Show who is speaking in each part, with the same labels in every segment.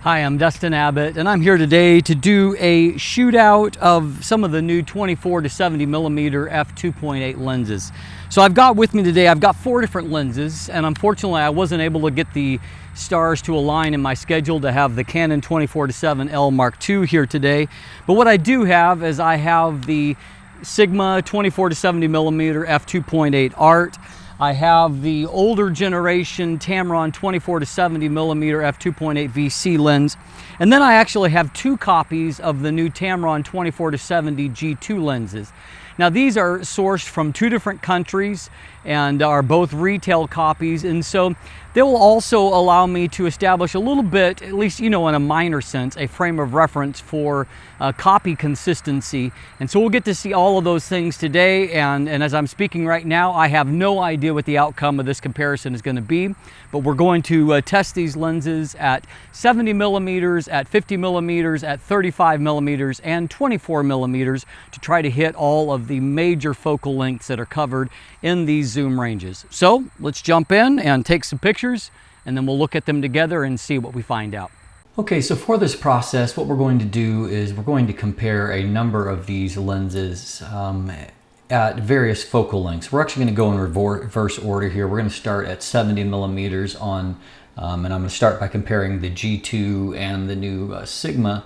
Speaker 1: Hi, I'm Dustin Abbott, and I'm here today to do a shootout of some of the new 24 to 70 millimeter f2.8 lenses. So I've got with me today, I've got 4 different lenses, and unfortunately I wasn't able to get the stars to align in my schedule to have the Canon 24 to 7L Mark II here today. But what I do have is I have the Sigma 24 to 70 millimeter f2.8 Art. I have the older generation Tamron 24 to 70 millimeter f2.8 VC lens, and then I actually have 2 copies of the new Tamron 24 to 70 G2 lenses. Now these are sourced from 2 different countries and are both retail copies, and so they will also allow me to establish a little bit, at least in a minor sense, a frame of reference for copy consistency. And so we'll get to see all of those things today, and as I'm speaking right now, I have no idea what the outcome of this comparison is going to be, but we're going to test these lenses at 70 millimeters, at 50 millimeters, at 35 millimeters, and 24 millimeters to try to hit all of the major focal lengths that are covered in these zoom ranges. So let's jump in and take some pictures, and then we'll look at them together and see what we find out. Okay, so for this process, what we're going to do is we're going to compare a number of these lenses at various focal lengths. We're actually going to go in reverse order here. We're going to start at 70 millimeters on, and I'm going to start by comparing the G2 and the new Sigma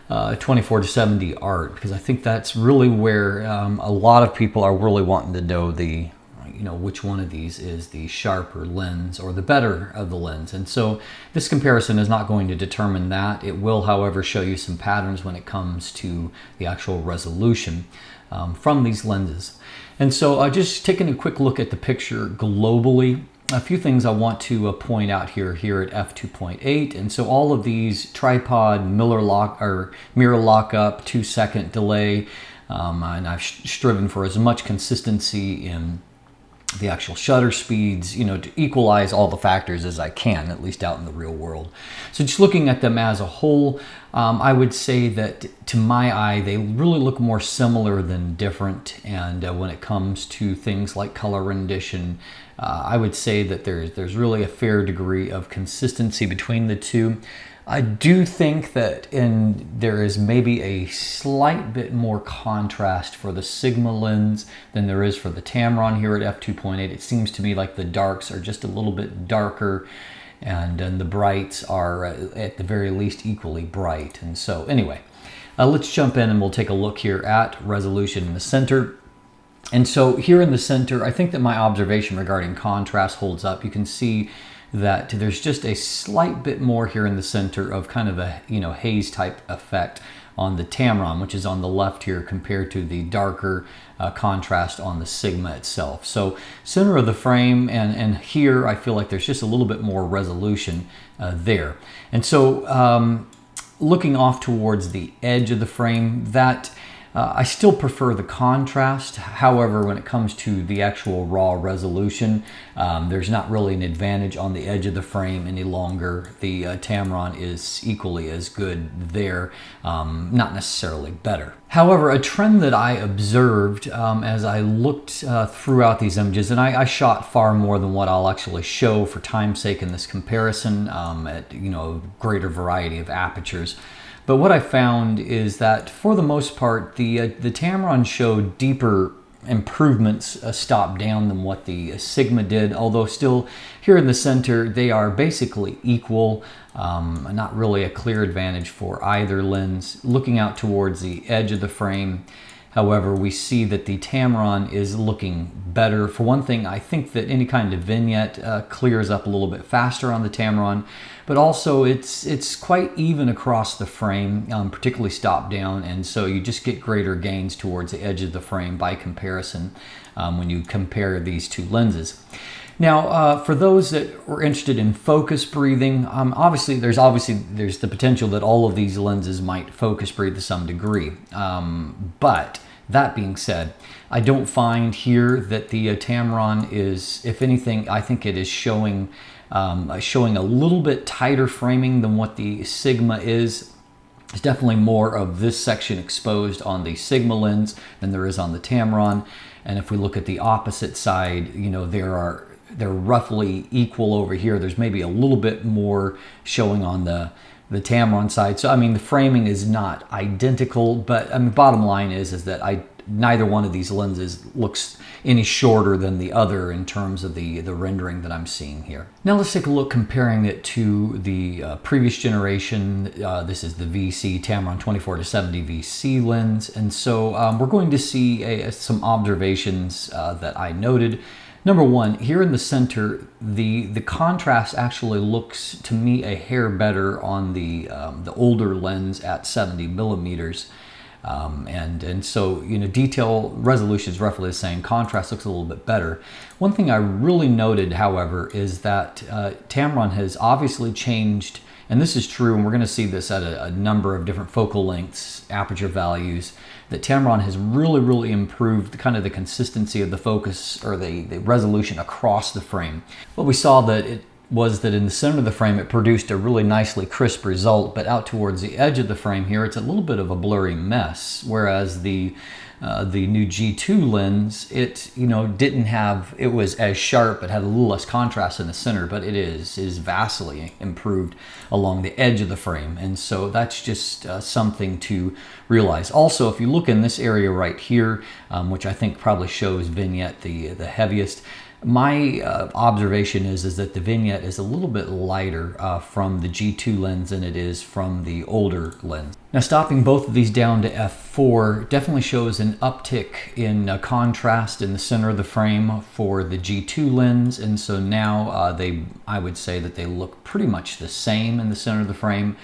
Speaker 1: 24 to 70 Art, because I think that's really where a lot of people are really wanting to know which one of these is the sharper lens or the better of the lens. And so this comparison is not going to determine that. It will, however, show you some patterns when it comes to the actual resolution from these lenses. And so just taking a quick look at the picture globally, a few things I want to point out here at f2.8. And so all of these tripod mirror lockup, 2-second delay, and I've striven for as much consistency in the actual shutter speeds, to equalize all the factors as I can, at least out in the real world. So just looking at them as a whole, I would say that to my eye, they really look more similar than different. And when it comes to things like color rendition, I would say that there's really a fair degree of consistency between the two. I do think that there is maybe a slight bit more contrast for the Sigma lens than there is for the Tamron here at f2.8. It seems to me like the darks are just a little bit darker, and the brights are at the very least equally bright. And so anyway, let's jump in and we'll take a look here at resolution in the center. And so here in the center, I think that my observation regarding contrast holds up. You can see that there's just a slight bit more here in the center of kind of a haze type effect on the Tamron, which is on the left here, compared to the darker contrast on the Sigma itself. So center of the frame, and here I feel like there's just a little bit more resolution there. And so looking off towards the edge of the frame, that I still prefer the contrast. However, when it comes to the actual raw resolution, there's not really an advantage on the edge of the frame any longer. The Tamron is equally as good there, not necessarily better. However, a trend that I observed as I looked throughout these images, and I shot far more than what I'll actually show for time's sake in this comparison at a greater variety of apertures. But what I found is that for the most part, the Tamron showed deeper improvements stop down than what the Sigma did, although still here in the center they are basically equal. Not really a clear advantage for either lens. Looking out towards the edge of the frame, however, we see that the Tamron is looking better. For one thing, I think that any kind of vignette clears up a little bit faster on the Tamron, but also it's quite even across the frame, particularly stop down, and so you just get greater gains towards the edge of the frame by comparison when you compare these two lenses. Now, for those that were interested in focus breathing, obviously there's the potential that all of these lenses might focus breathe to some degree. But that being said, I don't find here that the Tamron is, if anything, I think it is showing a little bit tighter framing than what the Sigma is. There's definitely more of this section exposed on the Sigma lens than there is on the Tamron. And if we look at the opposite side, there are they're roughly equal over here. There's maybe a little bit more showing on the Tamron side. So I mean, the framing is not identical, but I mean, bottom line is that neither one of these lenses looks any shorter than the other in terms of the rendering that I'm seeing here. Now let's take a look comparing it to the previous generation. This is the VC Tamron 24-70 VC lens, and so we're going to see some observations that I noted. Number one, here in the center, the contrast actually looks to me a hair better on the older lens at 70 millimeters. And so, you know, detail resolution is roughly the same. Contrast looks a little bit better. One thing I really noted, however, is that Tamron has obviously changed, and this is true, and we're going to see this at a number of different focal lengths, aperture values, that Tamron has really improved kind of the consistency of the focus or the resolution across the frame. What we saw was that in the center of the frame it produced a really nicely crisp result, but out towards the edge of the frame here it's a little bit of a blurry mess, whereas the new G2 lens, it was as sharp, it had a little less contrast in the center, but it is vastly improved along the edge of the frame, and so that's just something to realize. Also, if you look in this area right here, which I think probably shows vignette the heaviest, my observation is that the vignette is a little bit lighter from the G2 lens than it is from the older lens. Now, stopping both of these down to f4 definitely shows an uptick in contrast in the center of the frame for the G2 lens, and so now I would say that they look pretty much the same in the center of the frame.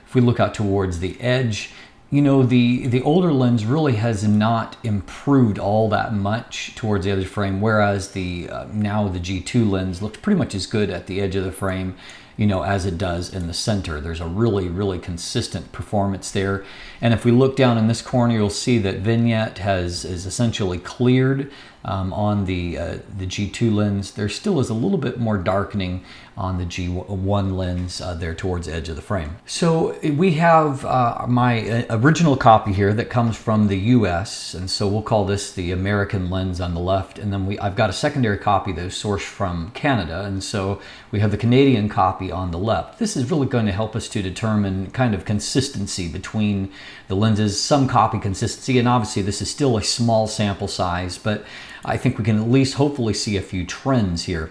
Speaker 1: If we look out towards the edge, you know, the older lens really has not improved all that much towards the edge of the frame, whereas now the G2 lens looks pretty much as good at the edge of the frame, you know, as it does in the center. There's a really consistent performance there. And if we look down in this corner, you'll see that vignette is essentially cleared on the G2 lens. There still is a little bit more darkening on the G1 lens there towards the edge of the frame. So we have my original copy here that comes from the US, and so we'll call this the American lens on the left, and then I've got a secondary copy that is sourced from Canada, and so we have the Canadian copy on the left. This is really going to help us to determine kind of consistency between the lenses, some copy consistency, and obviously this is still a small sample size, but I think we can at least hopefully see a few trends here.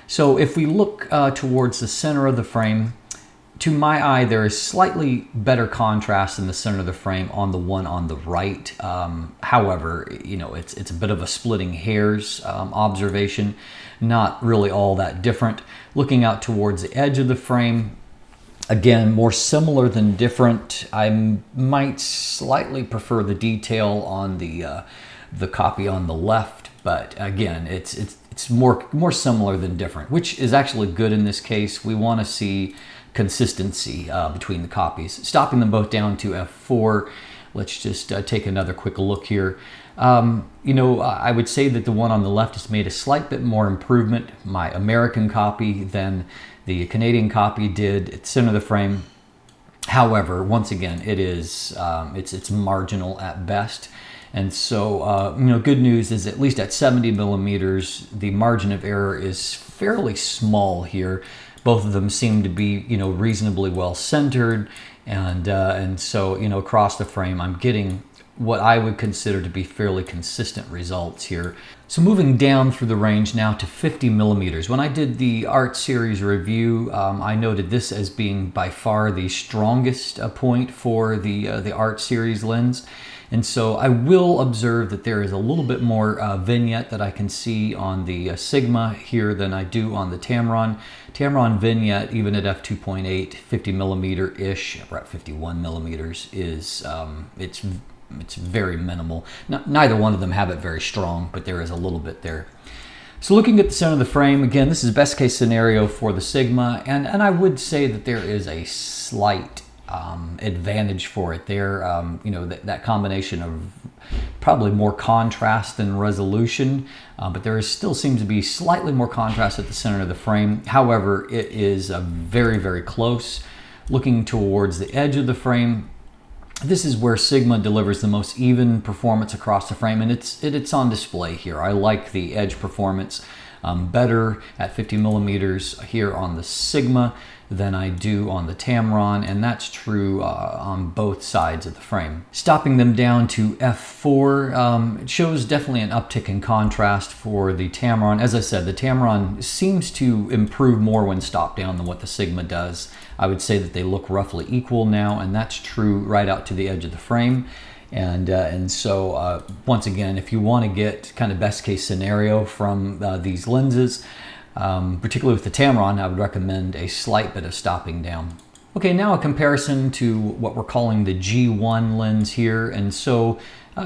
Speaker 1: So if we look towards the center of the frame, to my eye there is slightly better contrast in the center of the frame on the one on the right. However, you know, it's a bit of a splitting hairs observation, not really all that different. Looking out towards the edge of the frame, again, more similar than different. I might slightly prefer the detail on the copy on the left, but again, it's more similar than different, which is actually good in this case. We want to see consistency between the copies. Stopping them both down to f4, let's just take another quick look here. You know, I would say that the one on the left has made a slight bit more improvement, my American copy, than the Canadian copy did at the center of the frame. However, once again, it's marginal at best. And so, you know, good news is at least at 70 millimeters, the margin of error is fairly small here. Both of them seem to be, you know, reasonably well centered, and so, you know, across the frame, I'm getting what I would consider to be fairly consistent results here. So moving down through the range now to 50 millimeters. When I did the Art Series review, I noted this as being by far the strongest point for the Art Series lens. And so I will observe that there is a little bit more vignette that I can see on the Sigma here than I do on the Tamron. Tamron vignette, even at f2.8, 50 millimeter-ish, about 51 millimeters, is it's very minimal. Neither one of them have it very strong, but there is a little bit there. So looking at the center of the frame, again, this is best case scenario for the Sigma, and I would say that there is a slight advantage for it there. You know, that combination of probably more contrast than resolution, but there still seems to be slightly more contrast at the center of the frame. However, it is very close. Looking towards the edge of the frame, this is where Sigma delivers the most even performance across the frame, and it's on display here. I like the edge performance. better at 50 millimeters here on the Sigma than I do on the Tamron, and that's true on both sides of the frame. Stopping them down to f4, it shows definitely an uptick in contrast for the Tamron. As I said, the Tamron seems to improve more when stopped down than what the Sigma does. I would say that they look roughly equal now, and that's true right out to the edge of the frame. And so once again, if you want to get kind of best case scenario from these lenses, particularly with the Tamron, I would recommend a slight bit of stopping down. Okay, now a comparison to what we're calling the G1 lens here. And so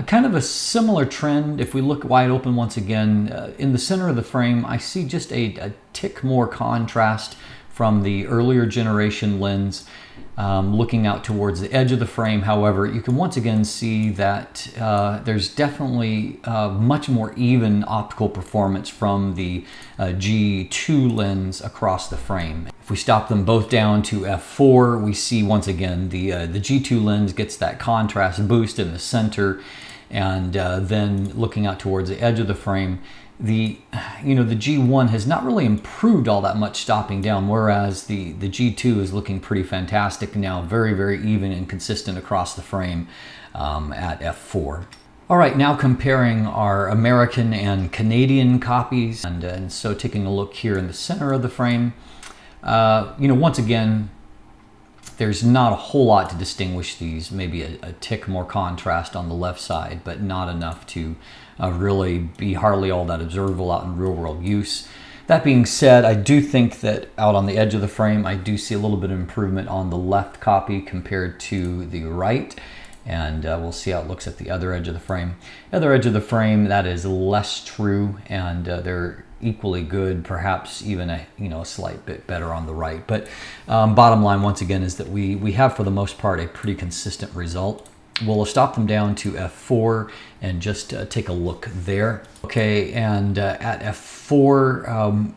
Speaker 1: kind of a similar trend. If we look wide open once again, in the center of the frame, I see just a tick more contrast from the earlier generation lens. Looking out towards the edge of the frame, however, you can once again see that there's definitely much more even optical performance from the G2 lens across the frame. If we stop them both down to f4, we see once again the G2 lens gets that contrast boost in the center, and then looking out towards the edge of the frame, the G1 has not really improved all that much stopping down, whereas the G2 is looking pretty fantastic now, very, very even and consistent across the frame at f4. All right, now comparing our American and Canadian copies, and so taking a look here in the center of the frame, once again, there's not a whole lot to distinguish these. Maybe a tick more contrast on the left side, but not enough to really be hardly all that observable out in real world use. That being said, I do think that out on the edge of the frame, I do see a little bit of improvement on the left copy compared to the right. And we'll see how it looks at the other edge of the frame. The other edge of the frame, that is less true, and they're equally good, perhaps even a slight bit better on the right. But bottom line, once again, is that we have for the most part a pretty consistent result. We'll stop them down to f4 and just take a look there. Okay, and at f4,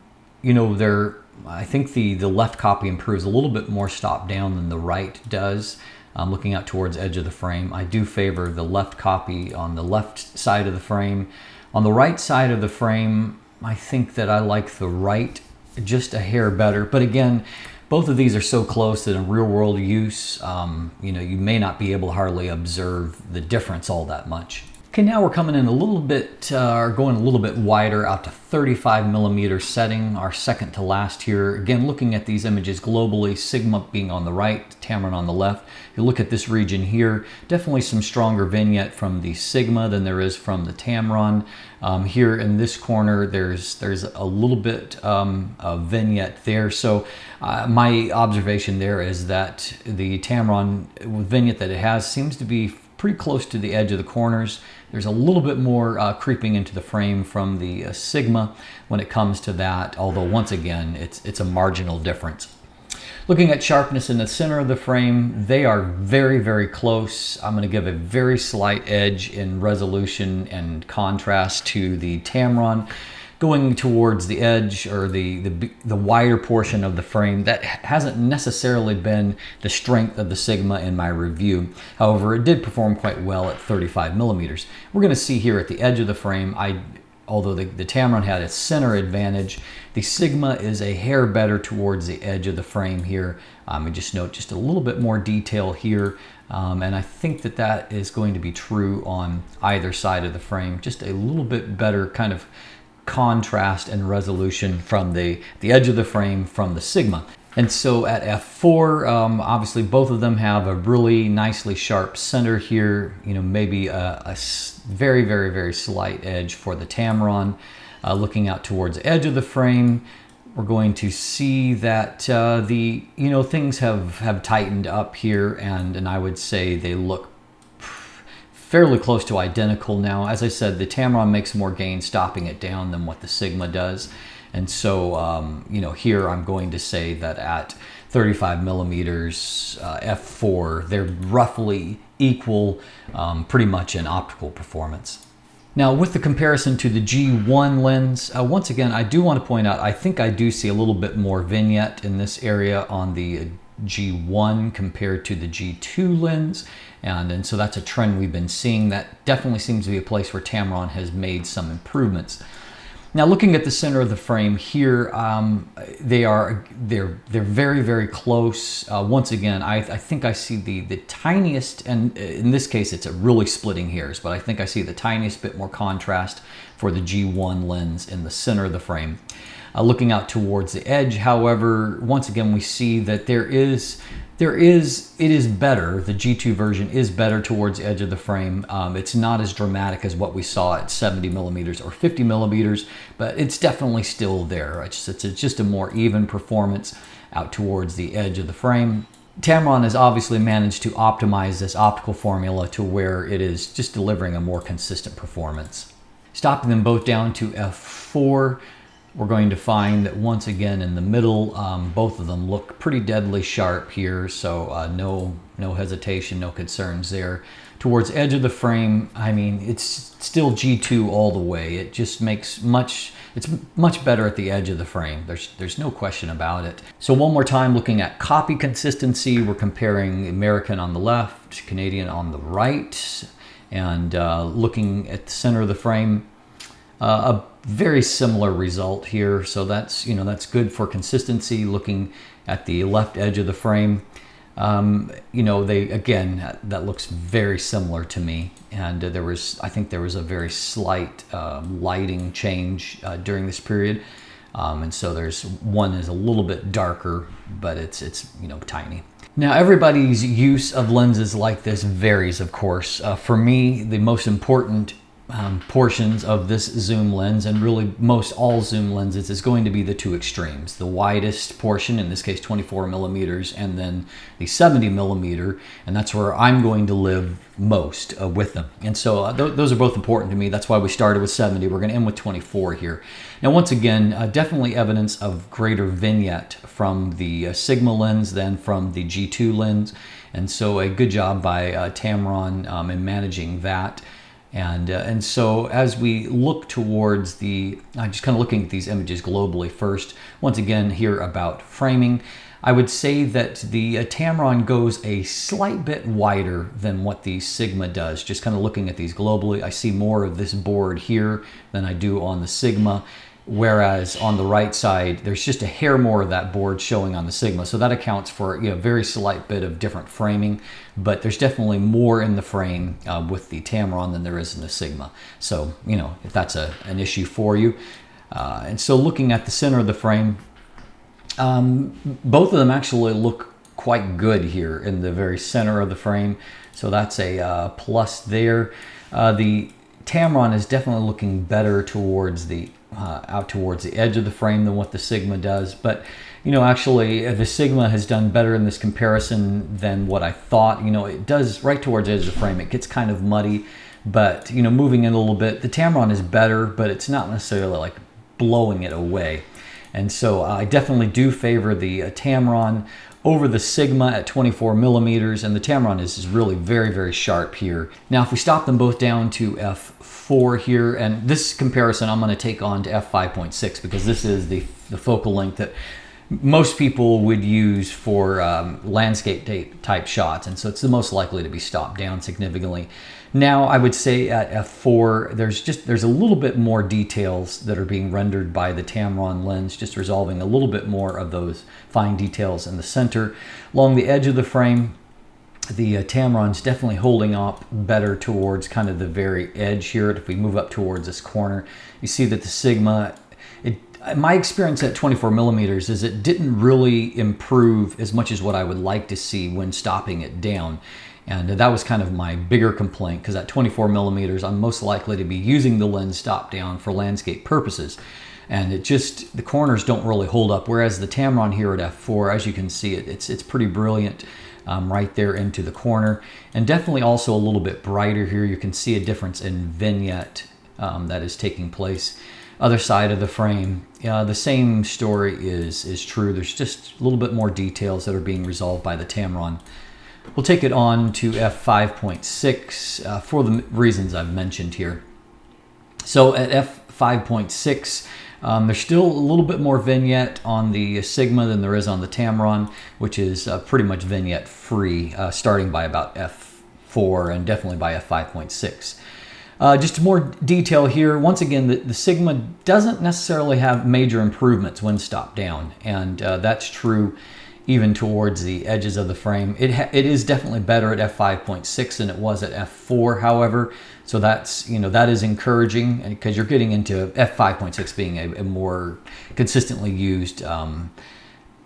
Speaker 1: I think the left copy improves a little bit more stop down than the right does. Looking out towards edge of the frame, I do favor the left copy on the left side of the frame. On the right side of the frame, I think that I like the right just a hair better. But again, both of these are so close that in real world use, you may not be able to hardly observe the difference all that much. Okay, now we're coming in a little bit, or going a little bit wider out to 35 millimeter setting, our second to last here. Again, looking at these images globally, Sigma being on the right, Tamron on the left. You look at this region here, definitely some stronger vignette from the Sigma than there is from the Tamron. Here in this corner, there's a little bit of vignette there. So my observation there is that the Tamron vignette that it has seems to be pretty close to the edge of the corners. There's a little bit more creeping into the frame from the Sigma when it comes to that, although once again, it's a marginal difference. Looking at sharpness in the center of the frame, they are very, very close. I'm going to give a very slight edge in resolution and contrast to the Tamron. Going towards the edge or the wider portion of the frame, that hasn't necessarily been the strength of the Sigma in my review. However, it did perform quite well at 35 millimeters. We're going to see here at the edge of the frame, although the Tamron had a center advantage, the Sigma is a hair better towards the edge of the frame here. I just note just a little bit more detail here, and I think that is going to be true on either side of the frame. Just a little bit better kind of contrast and resolution from the edge of the frame from the Sigma. And so at f4, obviously both of them have a really nicely sharp center here, maybe a very, very, very slight edge for the Tamron. Looking out towards the edge of the frame, we're going to see that things have tightened up here, and I would say they look fairly close to identical now. As I said, the Tamron makes more gain stopping it down than what the Sigma does. And so, here I'm going to say that at 35 millimeters f4, they're roughly equal pretty much in optical performance. Now, with the comparison to the G1 lens, once again, I do want to point out, I think I do see a little bit more vignette in this area on the G1 compared to the G2 lens. And so that's a trend we've been seeing. That definitely seems to be a place where Tamron has made some improvements. Now looking at the center of the frame here, they're very, very close. Once again, I think I see the tiniest, and in this case it's really splitting hairs, but I think I see the tiniest bit more contrast for the G1 lens in the center of the frame. Looking out towards the edge, however, once again we see that it is better. The G2 version is better towards the edge of the frame. It's not as dramatic as what we saw at 70 millimeters or 50 millimeters, but it's definitely still there. It's just a more even performance out towards the edge of the frame. Tamron has obviously managed to optimize this optical formula to where it is just delivering a more consistent performance. Stopping them both down to f4, we're going to find that once again in the middle, both of them look pretty deadly sharp here, so no hesitation, no concerns there. Towards the edge of the frame, I mean, it's still G2 all the way. It just makes it's much better at the edge of the frame. There's no question about it. So one more time, looking at copy consistency, we're comparing American on the left, Canadian on the right, and looking at the center of the frame, a very similar result here. So that's good for consistency. Looking at the left edge of the frame, that looks very similar to me. And I think there was a very slight lighting change during this period. And so one is a little bit darker, but it's tiny. Now, everybody's use of lenses like this varies, of course. For me, the most important portions of this zoom lens, and really most all zoom lenses, is going to be the two extremes. The widest portion, in this case 24 millimeters, and then the 70 millimeter, and that's where I'm going to live most with them. And so those are both important to me. That's why we started with 70. We're going to end with 24 here. Now, once again, definitely evidence of greater vignette from the Sigma lens than from the G2 lens. And so a good job by Tamron in managing that. And so as we look towards just kind of looking at these images globally first, once again here about framing, I would say that the Tamron goes a slight bit wider than what the Sigma does. Just kind of looking at these globally, I see more of this board here than I do on the Sigma. Whereas on the right side, there's just a hair more of that board showing on the Sigma. So that accounts for a very slight bit of different framing, but there's definitely more in the frame with the Tamron than there is in the Sigma. So, if that's an issue for you. And so looking at the center of the frame, both of them actually look quite good here in the very center of the frame. So that's a plus there. The Tamron is definitely looking better towards out towards the edge of the frame than what the Sigma does. But, actually the Sigma has done better in this comparison than what I thought. It does right towards the edge of the frame. It gets kind of muddy, but, moving in a little bit, the Tamron is better, but it's not necessarily like blowing it away. And so I definitely do favor the Tamron over the Sigma at 24 millimeters, and the Tamron is really very, very sharp here. Now, if we stop them both down to f4 here, and this comparison I'm going to take on to f5.6 because this is the focal length that most people would use for landscape type shots, and so it's the most likely to be stopped down significantly. Now, I would say at f4, there's a little bit more details that are being rendered by the Tamron lens, just resolving a little bit more of those fine details in the center. Along the edge of the frame, the Tamron's definitely holding up better towards kind of the very edge here. If we move up towards this corner, you see that the Sigma, my experience at 24 millimeters is it didn't really improve as much as what I would like to see when stopping it down. And that was kind of my bigger complaint, because at 24 millimeters, I'm most likely to be using the lens stop down for landscape purposes. And the corners don't really hold up. Whereas the Tamron here at f4, as you can see, it's pretty brilliant right there into the corner. And definitely also a little bit brighter here. You can see a difference in vignette that is taking place. Other side of the frame, the same story is true. There's just a little bit more details that are being resolved by the Tamron. We'll take it on to f5.6 for the reasons I've mentioned here. So at f5.6, there's still a little bit more vignette on the Sigma than there is on the Tamron, which is pretty much vignette free, starting by about f4 and definitely by f5.6. Just more detail here. Once again, the Sigma doesn't necessarily have major improvements when stopped down, and that's true even towards the edges of the frame. It is definitely better at f5.6 than it was at f4, however, so that's, that is encouraging, because you're getting into f5.6 being a more consistently used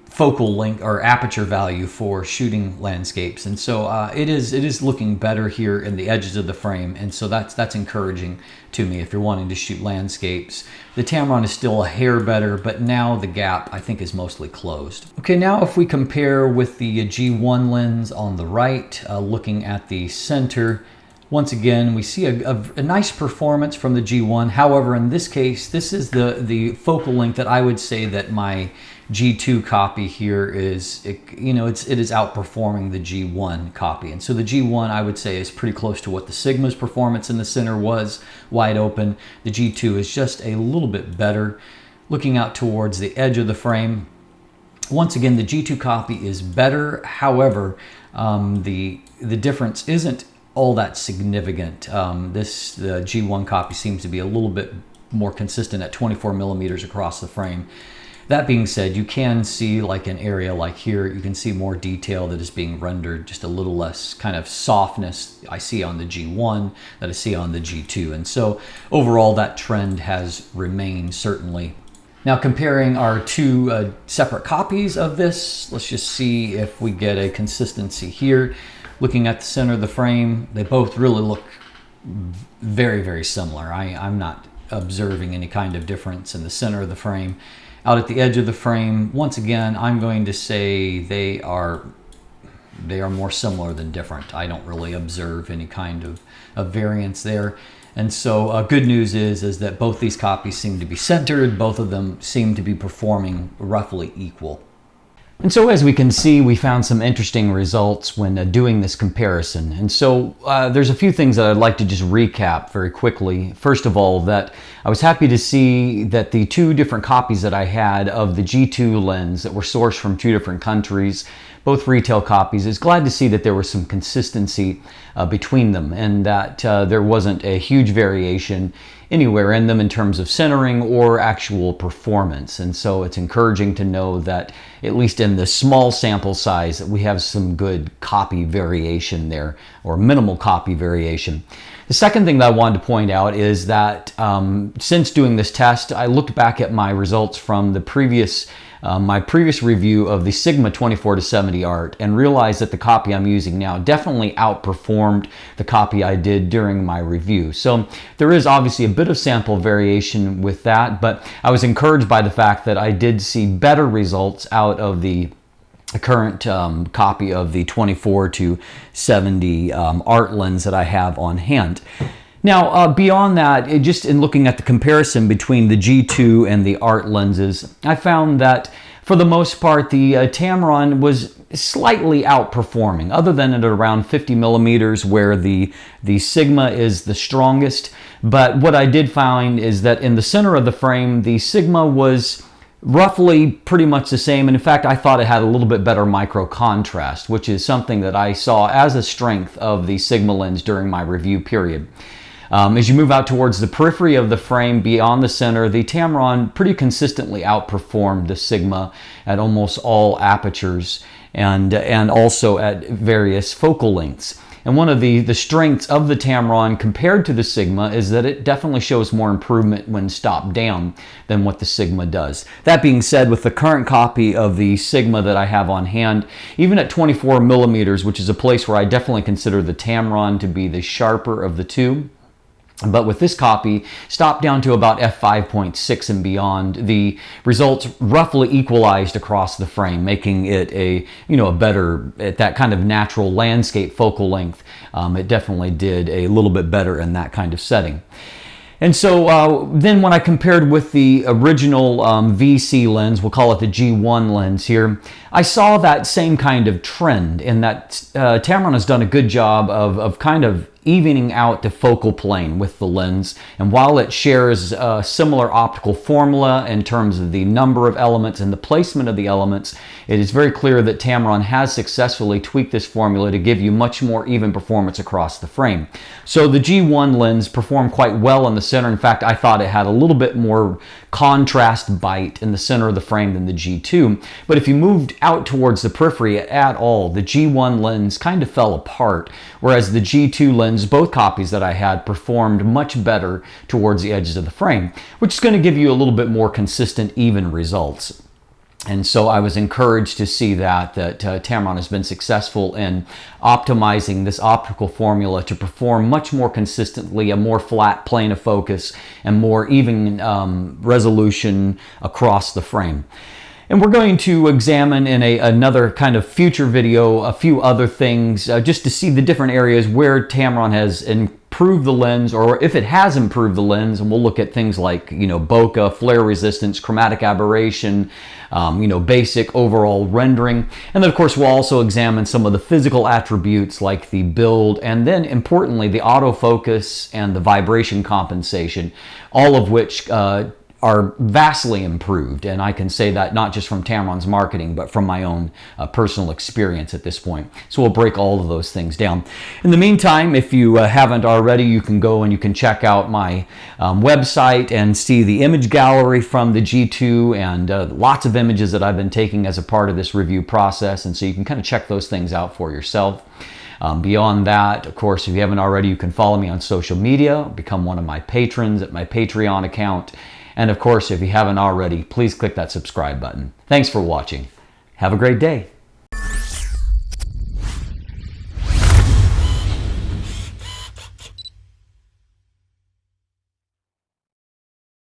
Speaker 1: focal length or aperture value for shooting landscapes, and so it is looking better here in the edges of the frame, and so that's encouraging to me if you're wanting to shoot landscapes. The Tamron is still a hair better, but now the gap I think is mostly closed. Okay, now if we compare with the G1 lens on the right, looking at the center, once again we see a nice performance from the G1. However, in this case, this is the focal length that I would say that my G2 copy here is, it is outperforming the G1 copy. And so the G1 I would say is pretty close to what the Sigma's performance in the center was, wide open. The G2 is just a little bit better. Looking out towards the edge of the frame, once again the G2 copy is better. However, the difference isn't all that significant. The G1 copy seems to be a little bit more consistent at 24 millimeters across the frame. That being said, you can see, like an area like here, you can see more detail that is being rendered, just a little less kind of softness I see on the G1 that I see on the G2. And so overall that trend has remained, certainly. Now comparing our two separate copies of this, let's just see if we get a consistency here. Looking at the center of the frame, they both really look very, very similar. I'm not observing any kind of difference in the center of the frame. Out at the edge of the frame, once again, I'm going to say they are more similar than different. I don't really observe any kind of variance there. And so good news is that both these copies seem to be centered. Both of them seem to be performing roughly equal. And so as we can see, we found some interesting results when doing this comparison. And so there's a few things that I'd like to just recap very quickly. First of all, that I was happy to see that the two different copies that I had of the G2 lens that were sourced from two different countries, both retail copies, is glad to see that there was some consistency between them, and that there wasn't a huge variation anywhere in them in terms of centering or actual performance. And so it's encouraging to know that at least in the small sample size that we have some good copy variation there, or minimal copy variation. The second thing that I wanted to point out is that since doing this test, I looked back at my results from the previous my previous review of the Sigma 24-70 Art and realized that the copy I'm using now definitely outperformed the copy I did during my review. So there is obviously a bit of sample variation with that, but I was encouraged by the fact that I did see better results out of the current copy of the 24-70 Art lens that I have on hand. Now, beyond that, just in looking at the comparison between the G2 and the Art lenses, I found that for the most part, the Tamron was slightly outperforming, other than at around 50 millimeters where the Sigma is the strongest. But what I did find is that in the center of the frame, the Sigma was roughly pretty much the same, and in fact I thought it had a little bit better micro contrast, which is something that I saw as a strength of the Sigma lens during my review period. As you move out towards the periphery of the frame beyond the center, the Tamron pretty consistently outperformed the Sigma at almost all apertures and also at various focal lengths. And one of the strengths of the Tamron compared to the Sigma is that it definitely shows more improvement when stopped down than what the Sigma does. That being said, with the current copy of the Sigma that I have on hand, even at 24 millimeters, which is a place where I definitely consider the Tamron to be the sharper of the two, but with this copy, stopped down to about f5.6 and beyond, the results roughly equalized across the frame, making it a better, at that kind of natural landscape focal length. It definitely did a little bit better in that kind of setting. And so then when I compared with the original VC lens, we'll call it the G1 lens here, I saw that same kind of trend in that Tamron has done a good job of kind of evening out the focal plane with the lens. And while it shares a similar optical formula in terms of the number of elements and the placement of the elements, it is very clear that Tamron has successfully tweaked this formula to give you much more even performance across the frame. So the G1 lens performed quite well in the center. In fact, I thought it had a little bit more contrast bite in the center of the frame than the G2. But if you moved out towards the periphery at all, the G1 lens kind of fell apart, whereas the G2 lens, both copies that I had, performed much better towards the edges of the frame, which is going to give you a little bit more consistent, even results. And so I was encouraged to see that Tamron has been successful in optimizing this optical formula to perform much more consistently, a more flat plane of focus, and more even resolution across the frame. And we're going to examine in another kind of future video a few other things just to see the different areas where Tamron has improved the lens, or if it has improved the lens. And we'll look at things like, bokeh, flare resistance, chromatic aberration, basic overall rendering. And then of course we'll also examine some of the physical attributes like the build, and then importantly the autofocus and the vibration compensation, all of which are vastly improved. And I can say that not just from Tamron's marketing, but from my own personal experience at this point. So we'll break all of those things down. In the meantime, if you haven't already, you can go and you can check out my website and see the image gallery from the G2 and lots of images that I've been taking as a part of this review process. And so you can kind of check those things out for yourself. Beyond that, of course, if you haven't already, you can follow me on social media, become one of my patrons at my Patreon account. And of course, if you haven't already, please click that subscribe button. Thanks for watching. Have a great day.